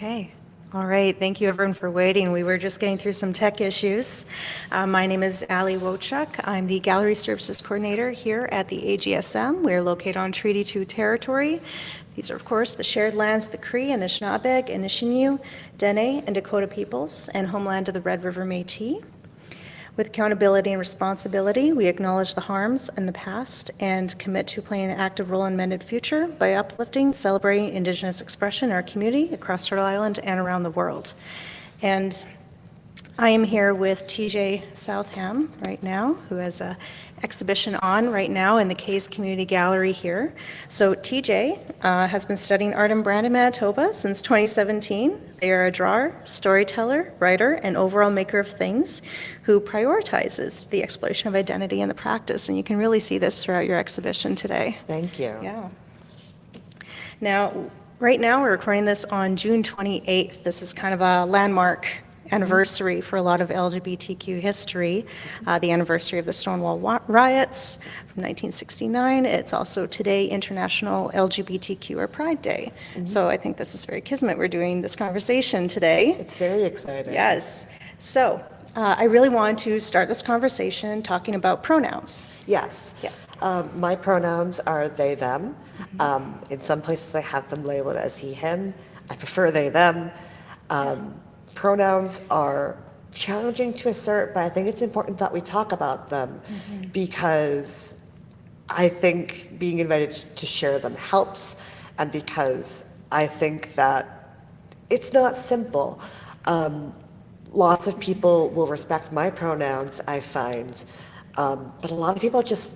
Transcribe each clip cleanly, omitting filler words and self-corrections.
Okay. All right. Thank you, everyone, for waiting. We were just getting through some tech issues. My name is Aly Wowchuk. I'm the Gallery Services Coordinator here at the AGSM. We're located on Treaty 2 territory. These are, of course, the shared lands of the Cree, Anishinaabeg, Anishinaabe, Dene, and Dakota peoples, and homeland of the Red River Métis. With accountability and responsibility, we acknowledge the harms in the past and commit to playing an active role in mended future by uplifting, celebrating Indigenous expression in our community across Turtle Island and around the world. And I am here with TJ Southam right now, who has an exhibition on right now in the Case Community Gallery here. So TJ has been studying art and brand in Manitoba since 2017. They are a drawer, storyteller, writer, and overall maker of things who prioritizes the exploration of identity in the practice. And you can really see this throughout your exhibition today. Thank you. Yeah. Now, right now we're recording this on June 28th. This is kind of a landmark anniversary for a lot of LGBTQ history, the anniversary of the Stonewall riots from 1969. It's also today International LGBTQ or Pride Day. So I think this is very kismet. We're doing this conversation today. It's very exciting. Yes. So I really wanted to start this conversation talking about pronouns. Yes. Yes. My pronouns are they, them. In some places I have them labeled as he, him. I prefer they, them. Pronouns are challenging to assert, but I think it's important that we talk about them because I think being invited to share them helps, and because I think that it's not simple. Lots of people will respect my pronouns, I find, but a lot of people just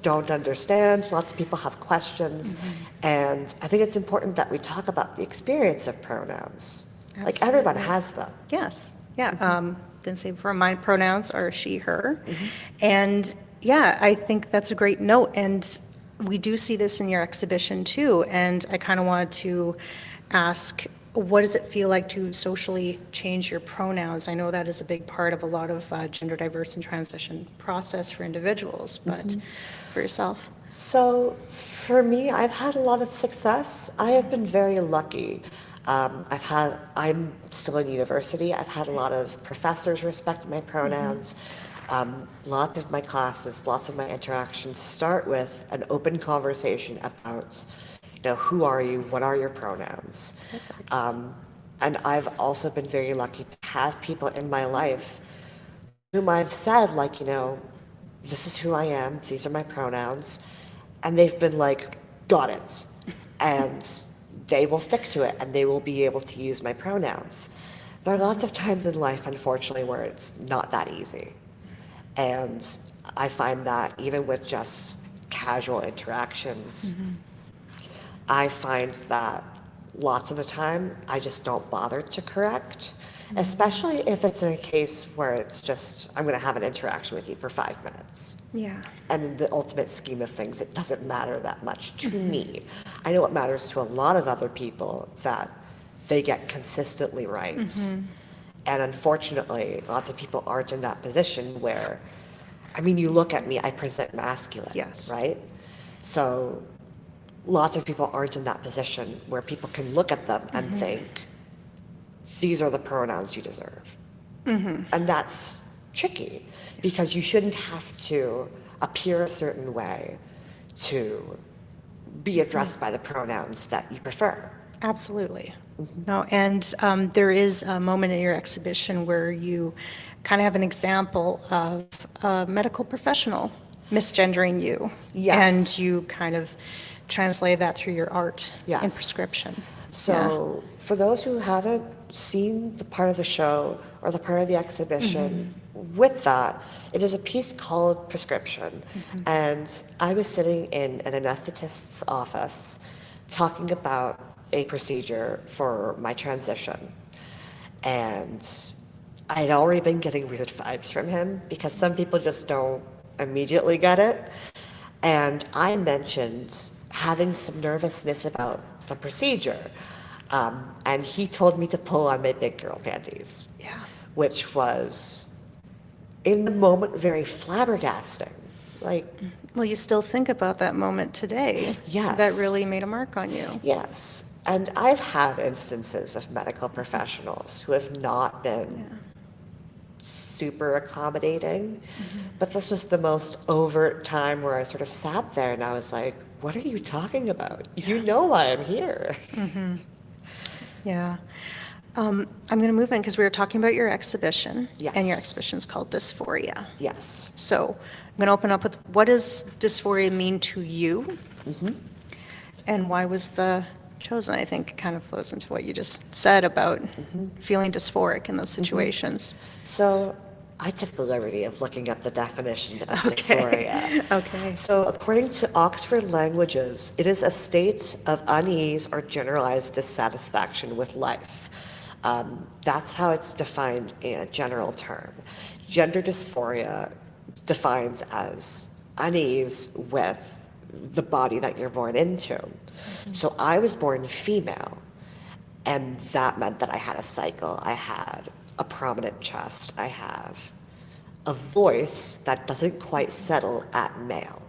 don't understand. Lots of people have questions, and I think it's important that we talk about the experience of pronouns. Absolutely. Like everyone has them. Yes. Yeah. Didn't say before, my pronouns are she, her. And yeah, I think that's a great note. And we do see this in your exhibition too. And I kind of wanted to ask, what does it feel like to socially change your pronouns? I know that is a big part of a lot of gender diverse and transition process for individuals, but for yourself? So for me, I've had a lot of success. I have been very lucky. I'm still in university. I've had a lot of professors respect my pronouns. Lots of my classes, lots of my interactions start with an open conversation about, who are you? What are your pronouns? And I've also been very lucky to have people in my life whom I've said, this is who I am. These are my pronouns. And they've been like, got it. And they will stick to it and they will be able to use my pronouns. There are lots of times in life, unfortunately, where it's not that easy. And I find that even with just casual interactions, I find that lots of the time I just don't bother to correct, especially if it's in a case where it's just, I'm going to have an interaction with you for 5 minutes. Yeah. And in the ultimate scheme of things, it doesn't matter that much to me. I know it matters to a lot of other people that they get consistently right. And unfortunately, lots of people aren't in that position where, you look at me, I present masculine, right? So lots of people aren't in that position where people can look at them and think, these are the pronouns you deserve. And that's tricky because you shouldn't have to appear a certain way to be addressed by the pronouns that you prefer. Absolutely. No, and there is a moment in your exhibition where you kind of have an example of a medical professional misgendering you. Yes. And you kind of translate that through your art and prescription. So for those who haven't seen the part of the show or the part of the exhibition, with that, it is a piece called Prescription. And I was sitting in an anesthetist's office talking about a procedure for my transition. And I had already been getting weird vibes from him because some people just don't immediately get it. And I mentioned having some nervousness about the procedure. And he told me to pull on my big girl panties, which was, in the moment, very flabbergasting. Well, you still think about that moment today. Yes. That really made a mark on you. Yes. And I've had instances of medical professionals who have not been super accommodating, but this was the most overt time where I sort of sat there and I was like, what are you talking about? You know why I'm here. Yeah. I'm going to move in because we were talking about your exhibition. Yes. And your exhibition's called Dysphoria. Yes. So I'm going to open up with, what does dysphoria mean to you? And why was the chosen? I think it kind of flows into what you just said about feeling dysphoric in those situations. So I took the liberty of looking up the definition of dysphoria. Okay. So according to Oxford Languages, it is a state of unease or generalized dissatisfaction with life. That's how it's defined in a general term. Gender dysphoria defines as unease with the body that you're born into. So I was born female, and that meant that I had a cycle. I had a prominent chest. I have a voice that doesn't quite settle at male.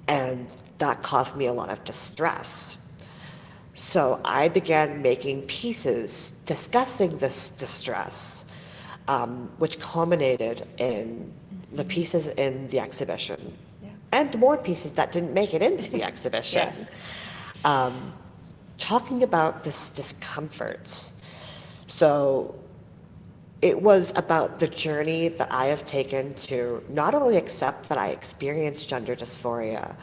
And that caused me a lot of distress. So I began making pieces discussing this distress, which culminated in the pieces in the exhibition and more pieces that didn't make it into the exhibition. Talking about this discomfort. So it was about the journey that I have taken to not only accept that I experienced gender dysphoria,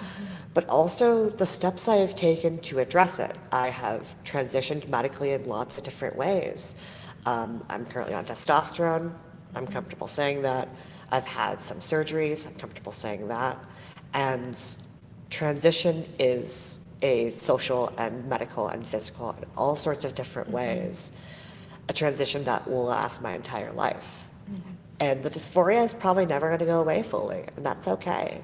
but also the steps I have taken to address it. I have transitioned medically in lots of different ways. I'm currently on testosterone. I'm comfortable saying that. I've had some surgeries. I'm comfortable saying that. And transition is a social and medical and physical in all sorts of different ways. A transition that will last my entire life. And the dysphoria is probably never going to go away fully, and that's okay.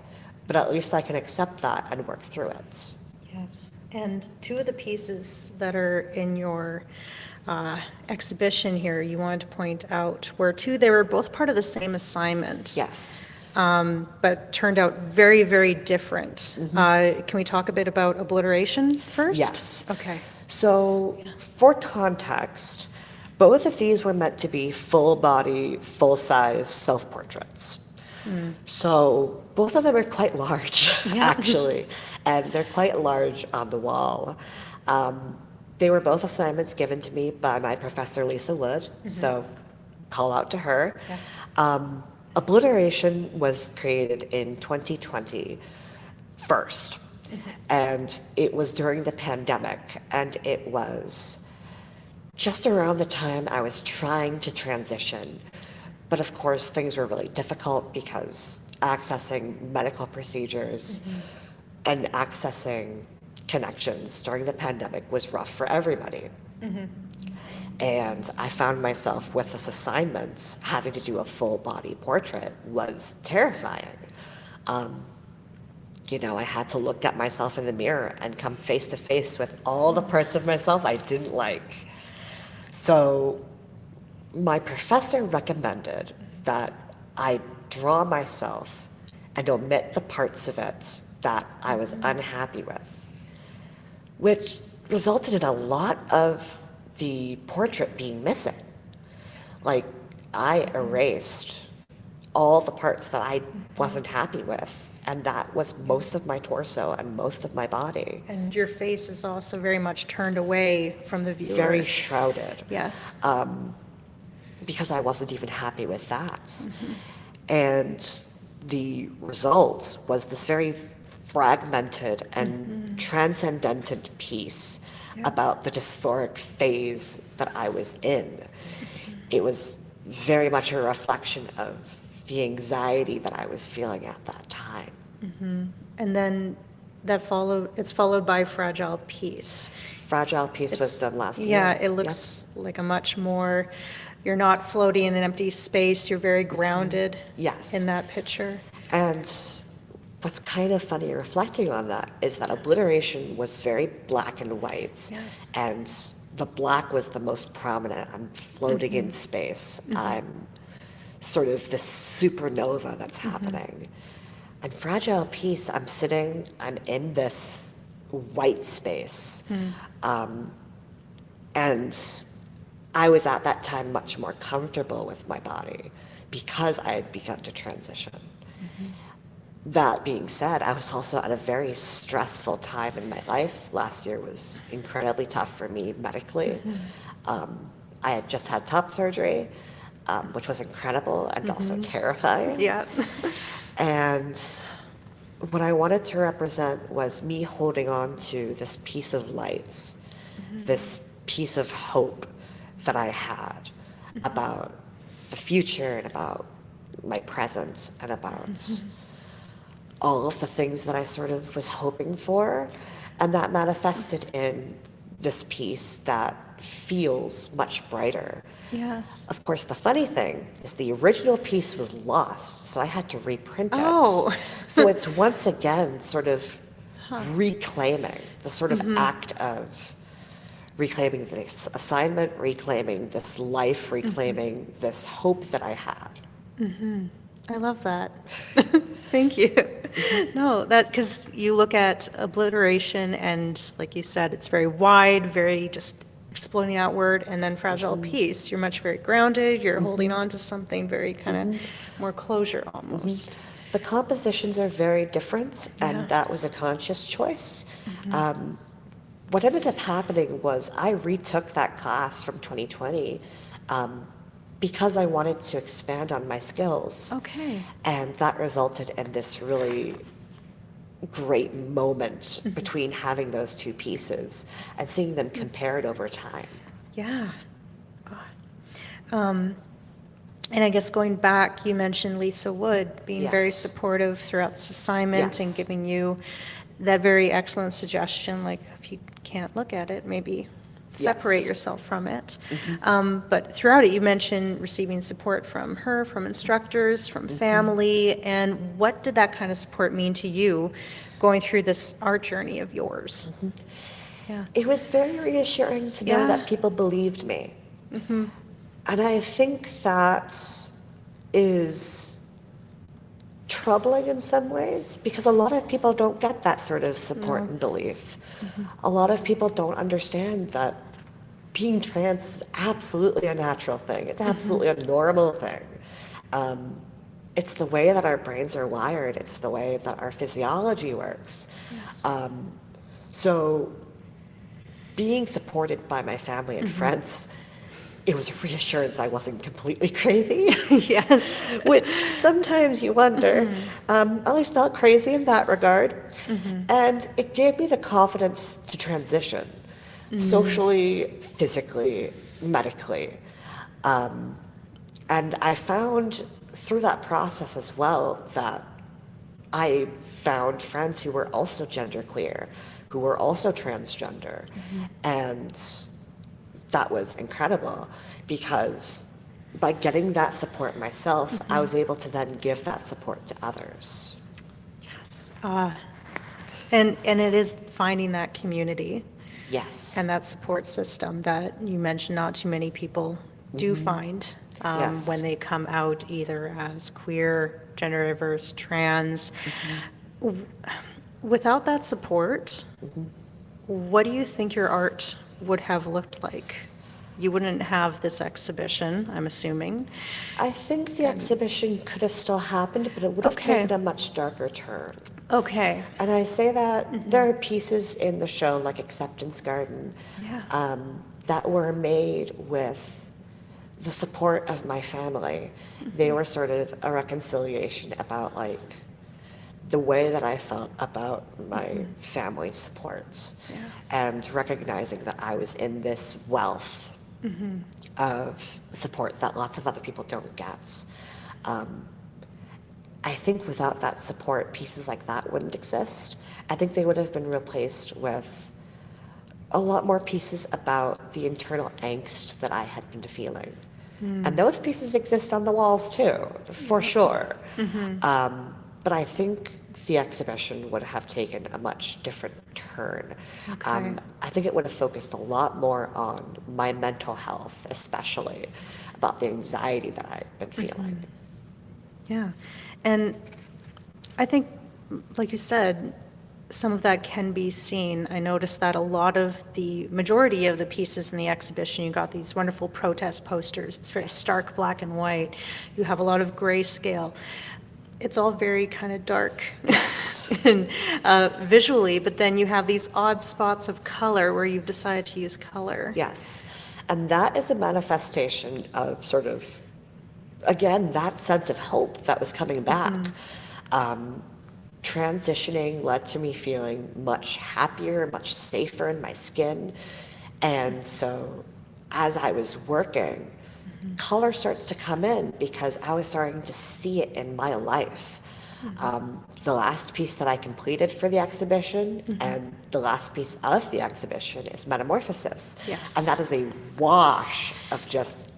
But at least I can accept that and work through it. Yes. And two of the pieces that are in your exhibition here, you wanted to point out, they were both part of the same assignment. Yes. But turned out very, very different. Can we talk a bit about obliteration first? Yes. Okay. So for context, both of these were meant to be full body, full size self-portraits. So both of them are quite large, actually, and they're quite large on the wall. They were both assignments given to me by my professor, Lisa Wood, so call out to her. Yes. Obliteration was created in 2020 first, and it was during the pandemic, and it was just around the time I was trying to transition. But of course, things were really difficult because accessing medical procedures and accessing connections during the pandemic was rough for everybody. And I found myself with this assignment, having to do a full body portrait was terrifying. I had to look at myself in the mirror and come face to face with all the parts of myself I didn't like. So my professor recommended that I draw myself and omit the parts of it that I was unhappy with, which resulted in a lot of the portrait being missing. Like, I erased all the parts that I wasn't happy with, and that was most of my torso and most of my body. And your face is also very much turned away from the viewer. Very shrouded. Yes. Because I wasn't even happy with that. And the result was this very fragmented and transcendent piece about the dysphoric phase that I was in. It was very much a reflection of the anxiety that I was feeling at that time. And then it's followed by Fragile Peace. Fragile Peace was done last year. Yeah, it looks like a much more, you're not floating in an empty space, you're very grounded in that picture. And what's kind of funny reflecting on that is that obliteration was very black and white. Yes. And the black was the most prominent. I'm floating in space. I'm sort of this supernova that's happening. And Fragile Peace, I'm in this white space. And I was at that time much more comfortable with my body because I had begun to transition. That being said, I was also at a very stressful time in my life. Last year was incredibly tough for me medically. I had just had top surgery, which was incredible and also terrifying. Yeah. And what I wanted to represent was me holding on to this piece of light, this piece of hope that I had about the future and about my present and about all of the things that I sort of was hoping for. And that manifested in this piece that feels much brighter. Yes. Of course, the funny thing is the original piece was lost, so I had to reprint it. Oh. So it's once again sort of reclaiming, the sort of act of reclaiming this assignment, reclaiming this life, reclaiming this hope that I had. I love that. Thank you. No, because you look at obliteration and, like you said, it's very wide, very just exploding outward, and then fragile peace. You're much very grounded. You're holding on to something very kind of more closure almost. The compositions are very different, and that was a conscious choice. What ended up happening was I retook that class from 2020 because I wanted to expand on my skills. Okay. And that resulted in this really great moment between having those two pieces and seeing them compared over time. Yeah. And I guess going back, you mentioned Lisa Wood being very Yes. supportive throughout this assignment and Yes. giving you that very excellent suggestion, like if you can't look at it, maybe separate Yes. yourself from it. But throughout it, you mentioned receiving support from her, from instructors, from family, and what did that kind of support mean to you going through this art journey of yours? Yeah. It was very reassuring to know Yeah. that people believed me. And I think that is troubling in some ways because a lot of people don't get that sort of support and belief. A lot of people don't understand that being trans is absolutely a natural thing. It's absolutely a normal thing. It's the way that our brains are wired. It's the way that our physiology works. So being supported by my family and friends, it was a reassurance I wasn't completely crazy. Yes. Which sometimes you wonder. At least not crazy in that regard. And it gave me the confidence to transition socially, physically, medically. And I found through that process as well that I found friends who were also genderqueer, who were also transgender. And that was incredible because by getting that support myself, I was able to then give that support to others. Yes. And it is finding that community Yes. and that support system that you mentioned not too many people do find Yes. when they come out either as queer, gender diverse, trans. Without that support, what do you think your art would have looked like? You wouldn't have this exhibition, I'm assuming. I think the exhibition could have still happened, but it would have Okay. taken a much darker turn. Okay. And I say that there are pieces in the show, like Acceptance Garden, Yeah. that were made with the support of my family. They were sort of a reconciliation about like the way that I felt about my family's supports and recognizing that I was in this wealth of support that lots of other people don't get. I think without that support, pieces like that wouldn't exist. I think they would have been replaced with a lot more pieces about the internal angst that I had been feeling. And those pieces exist on the walls too, for sure. But I think the exhibition would have taken a much different turn. Okay. I think it would have focused a lot more on my mental health, especially about the anxiety that I've been feeling. Yeah. And I think, like you said, some of that can be seen. I noticed that a lot of the majority of the pieces in the exhibition, you got these wonderful protest posters. It's very stark black and white. You have a lot of grayscale. It's all very kind of dark and, visually, but then you have these odd spots of color where you've decided to use color. Yes. And that is a manifestation of sort of, again, that sense of hope that was coming back. Transitioning led to me feeling much happier, much safer in my skin. And so as I was working, color starts to come in because I was starting to see it in my life. The last piece that I completed for the exhibition and the last piece of the exhibition is Metamorphosis. Yes. And that is a wash of just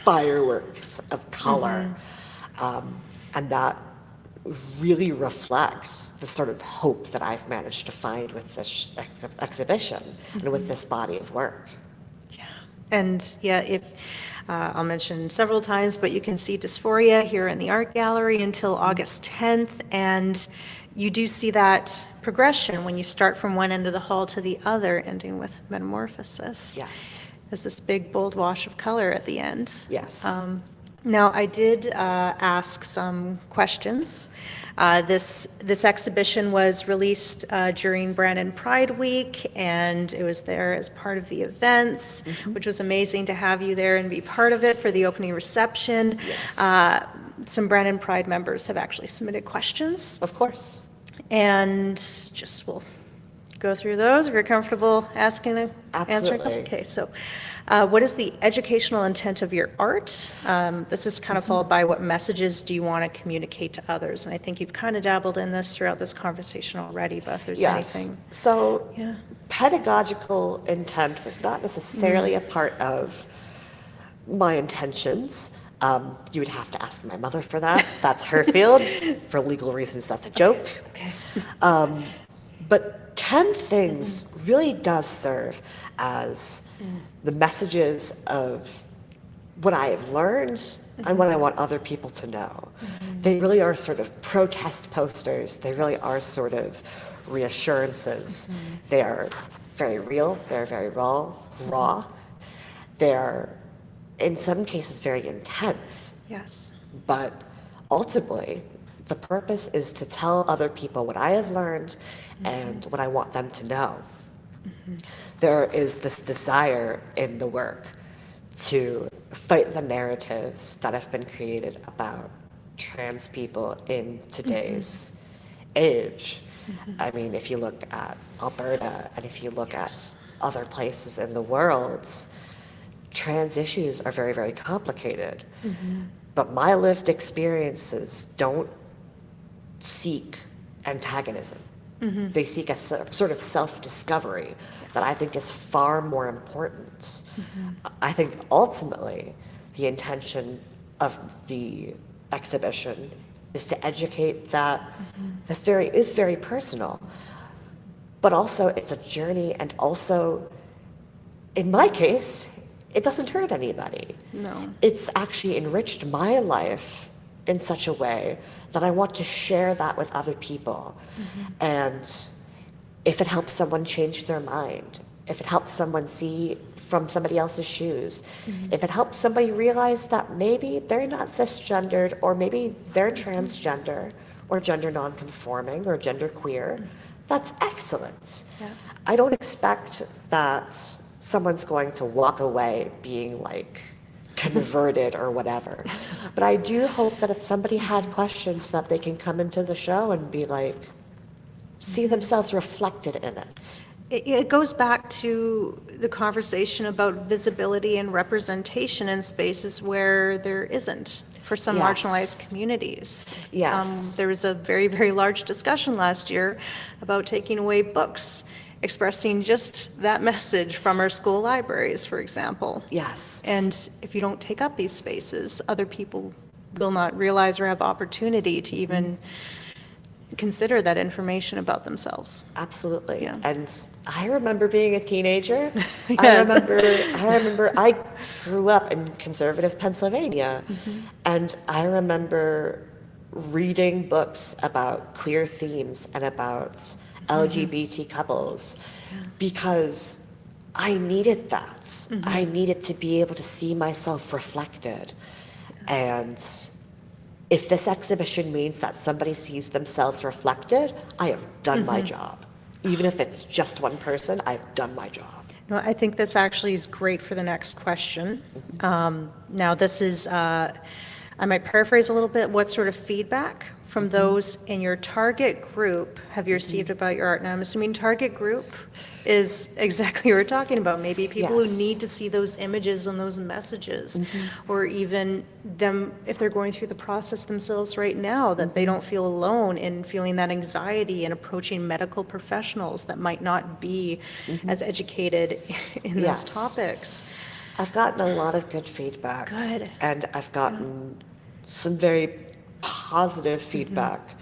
fireworks of color. And that really reflects the sort of hope that I've managed to find with this exhibition and with this body of work. And if I'll mention several times, but you can see Dysphoria here in the art gallery until August 10th, and you do see that progression when you start from one end of the hall to the other, ending with Metamorphosis. Yes. There's this big bold wash of color at the end. Yes. Now, I did ask some questions. This exhibition was released during Brandon Pride Week, and it was there as part of the events, which was amazing to have you there and be part of it for the opening reception. Yes. Some Brandon Pride members have actually submitted questions. Of course. And we'll go through those if you're comfortable answering. Absolutely. Okay, so what is the educational intent of your art? This is kind of followed by what messages do you want to communicate to others? And I think you've kind of dabbled in this throughout this conversation already, but if there's anything. So pedagogical intent was not necessarily a part of my intentions. You would have to ask my mother for that. That's her field. For legal reasons, that's a joke. Okay. But 10 things really does serve as the messages of what I have learned and what I want other people to know. They really are sort of protest posters. They really are sort of reassurances. They are very real. They're very raw. They're, in some cases, very intense. Yes. But ultimately, the purpose is to tell other people what I have learned and what I want them to know. There is this desire in the work to fight the narratives that have been created about trans people in today's age. I mean, if you look at Alberta and if you look at other places in the world, trans issues are very, very complicated. But my lived experiences don't seek antagonism. They seek a sort of self-discovery that I think is far more important. I think ultimately the intention of the exhibition is to educate that this is very personal, but also it's a journey, and also, in my case, it doesn't hurt anybody. No. It's actually enriched my life in such a way that I want to share that with other people. And if it helps someone change their mind, if it helps someone see from somebody else's shoes, if it helps somebody realize that maybe they're not cisgendered, or maybe they're transgender, or gender nonconforming, or gender queer, that's excellent. I don't expect that someone's going to walk away being like converted or whatever. But I do hope that if somebody had questions, that they can come into the show and be like, see themselves reflected in it. It goes back to the conversation about visibility and representation in spaces where there isn't for some marginalized communities. There was a very, very large discussion last year about taking away books expressing just that message from our school libraries, for example. And if you don't take up these spaces, other people will not realize or have opportunity to even consider that information about themselves. Absolutely. And I remember being a teenager. I remember I grew up in conservative Pennsylvania, and I remember reading books about queer themes and about LGBT couples, because I needed that. I needed to be able to see myself reflected. And if this exhibition means that somebody sees themselves reflected, I have done my job. Even if it's just one person, I've done my job. No, I think this actually is great for the next question. Now, this is, I might paraphrase a little bit, what sort of feedback from those in your target group have you received about your art? Now, I'm assuming target group is exactly what we're talking about. Maybe people who Yes. need to see those images and those messages, or even them, if they're going through the process themselves right now, that they don't feel alone in feeling that anxiety and approaching medical professionals that might not be as educated in those Yes. topics. I've gotten a lot of good feedback. Good. And I've gotten some very positive feedback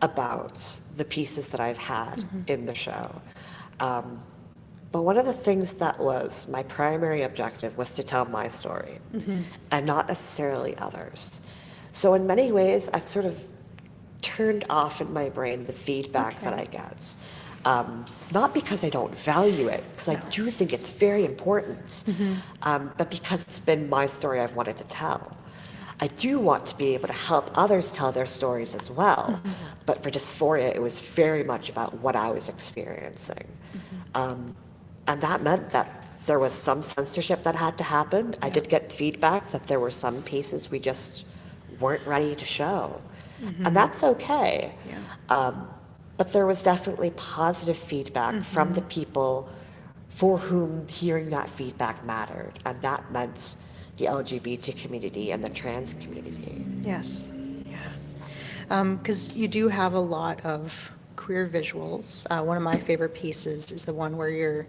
about the pieces that I've had in the show. But one of the things that was my primary objective was to tell my story and not necessarily others. So in many ways, I've sort of turned off in my brain the feedback that I get. Not because I don't value it, because I do think it's very important, but because it's been my story I've wanted to tell. I do want to be able to help others tell their stories as well, but for Dysphoria, it was very much about what I was experiencing. And that meant that there was some censorship that had to happen. I did get feedback that there were some pieces we just weren't ready to show, and that's okay. But there was definitely positive feedback from the people for whom hearing that feedback mattered, and that meant the LGBT community and the trans community. Yes, yeah. Because you do have a lot of queer visuals. One of my favorite pieces is the one where your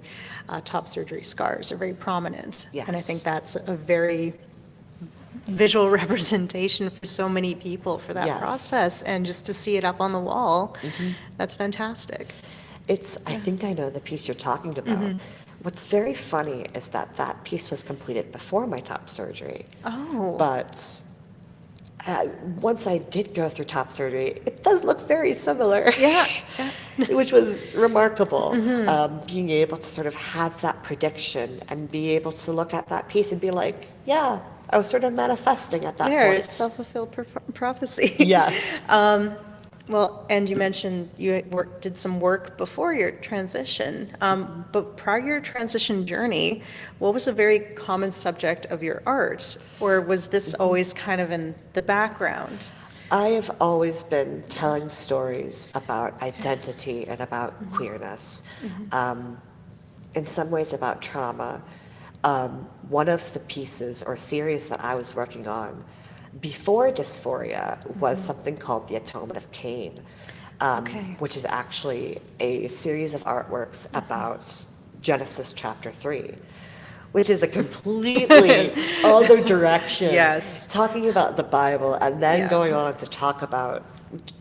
top surgery scars are very prominent. Yes. And I think that's a very visual representation for so many people for that process. And just to see it up on the wall, that's fantastic. I think I know the piece you're talking about. What's very funny is that that piece was completed before my top surgery. Oh. But once I did go through top surgery, it does look very similar. Yeah. Which was remarkable. Being able to sort of have that prediction and be able to look at that piece and be like, yeah, I was sort of manifesting at that point. Self-fulfilled prophecy. Yes. Well, and you mentioned you did some work before your transition, but prior to your transition journey, what was a very common subject of your art? Or was this always kind of in the background? I have always been telling stories about identity and about queerness, in some ways about trauma. One of the pieces or series that I was working on before Dysphoria was something called The Atonement of Cain, which is actually a series of artworks about Genesis chapter 3, which is a completely other direction, talking about the Bible and then going on to talk about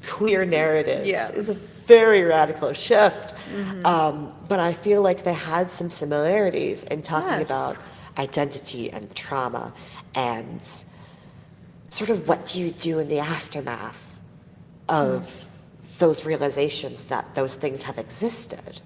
queer narratives. It's a very radical shift, but I feel like they had some similarities in talking about identity and trauma and sort of what do you do in the aftermath of those realizations that those things have existed.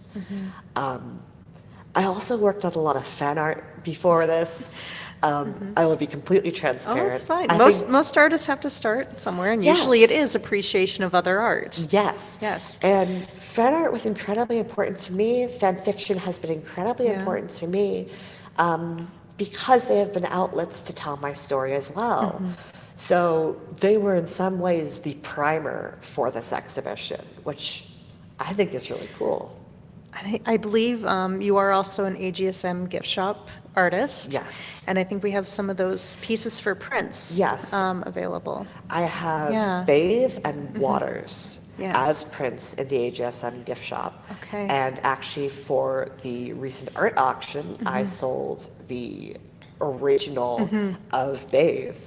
I also worked on a lot of fan art before this. I will be completely transparent. Oh, it's fine. Most artists have to start somewhere, and usually it is appreciation of other art. Yes. And fan art was incredibly important to me. Fan fiction has been incredibly important to me because they have been outlets to tell my story as well. So they were in some ways the primer for this exhibition, which I think is really cool. I believe you are also an AGSM gift shop artist. Yes. And I think we have some of those pieces for prints available. I have Bathe and Waters as prints in the AGSM gift shop. And actually for the recent art auction, I sold the original of Bathe.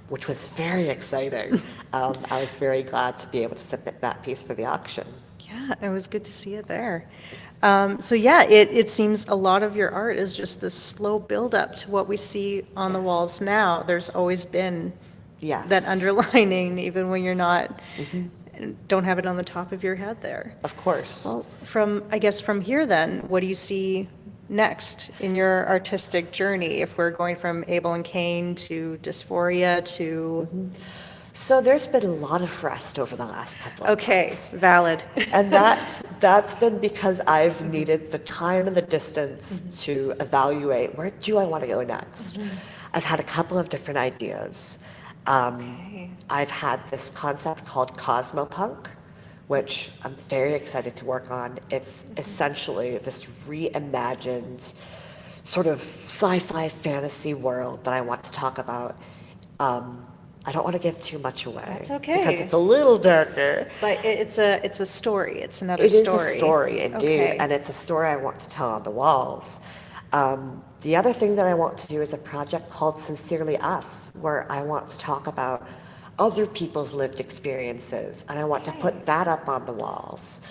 Which was very exciting. I was very glad to be able to submit that piece for the auction. Yeah, it was good to see it there. So yeah, it seems a lot of your art is just this slow build-up to what we see on the walls now. There's always been that underlining, even when you're not don't have it on the top of your head there. Of course. Well, I guess from here then, what do you see next in your artistic journey, if we're going from Abel and Cain to Dysphoria to... So there's been a lot of rest over the last couple of Okay, months. valid. And that's been because I've needed the time and the distance to evaluate, where do I want to go next? I've had a couple of different ideas. I've had this concept called Cosmopunk, which I'm very excited to work on. It's essentially this reimagined sort of sci-fi fantasy world that I want to talk about. I don't want to give too much away. That's okay. Because it's a little darker. But it's a story. It's another story. It is a story, indeed. Okay. And it's a story I want to tell on the walls. The other thing that I want to do is a project called Sincerely Us, where I want to talk about other people's lived experiences, and I want to put that up on the walls.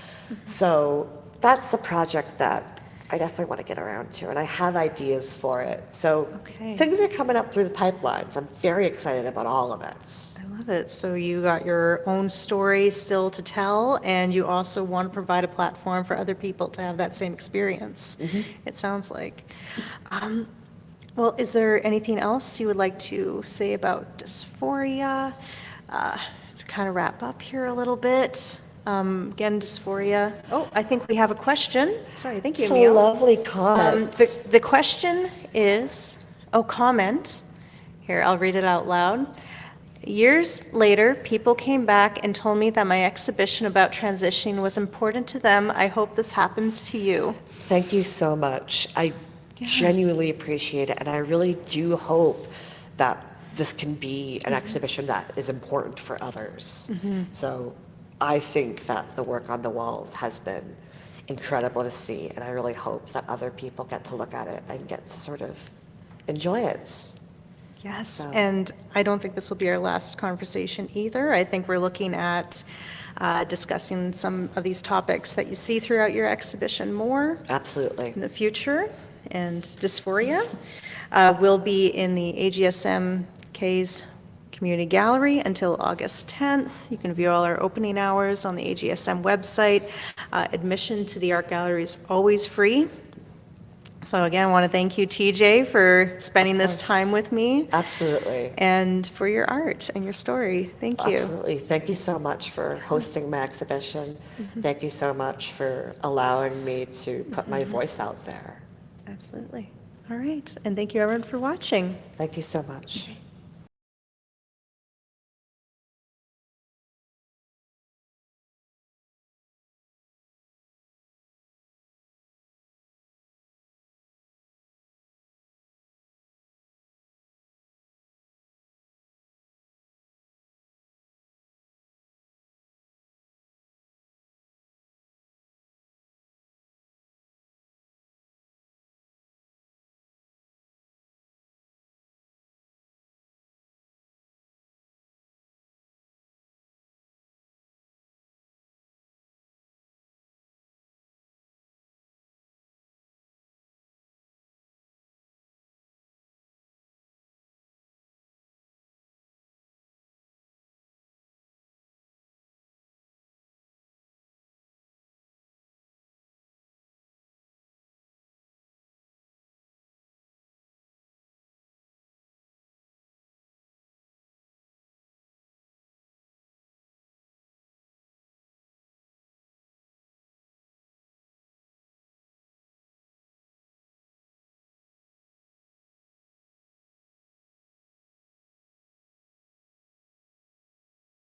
So that's a project that I definitely want to get around to, and I have ideas for it. So things are coming up through the pipelines. I'm very excited about all of it. I love it. So you got your own story still to tell, and you also want to provide a platform for other people to have that same experience, it sounds like. Well, is there anything else you would like to say about Dysphoria? To kind of wrap up here a little bit. Again, Dysphoria. Oh, I think we have a question. Sorry, thank you, It's a Emil. lovely comment. The question is, comment. Here, I'll read it out loud. Years later, people came back and told me that my exhibition about transitioning was important to them. I hope this happens to you. Thank you so much. I genuinely appreciate it, and I really do hope that this can be an exhibition that is important for others. So I think that the work on the walls has been incredible to see, and I really hope that other people get to look at it and get to sort of enjoy it. Yes, and I don't think this will be our last conversation either. I think we're looking at discussing some of these topics that you see throughout your exhibition more Absolutely. in the future. And Dysphoria will be in the AGSM-K's Community Gallery until August 10th. You can view all our opening hours on the AGSM website. Admission to the art gallery is always free. So again, I want to thank you, TJ, for spending this time with me. Absolutely. And for your art and your story. Thank you. Absolutely. Thank you so much for hosting my exhibition. Thank you so much for allowing me to put my voice out there. Absolutely. All right. And thank you, everyone, for watching. Thank you so much. Okay.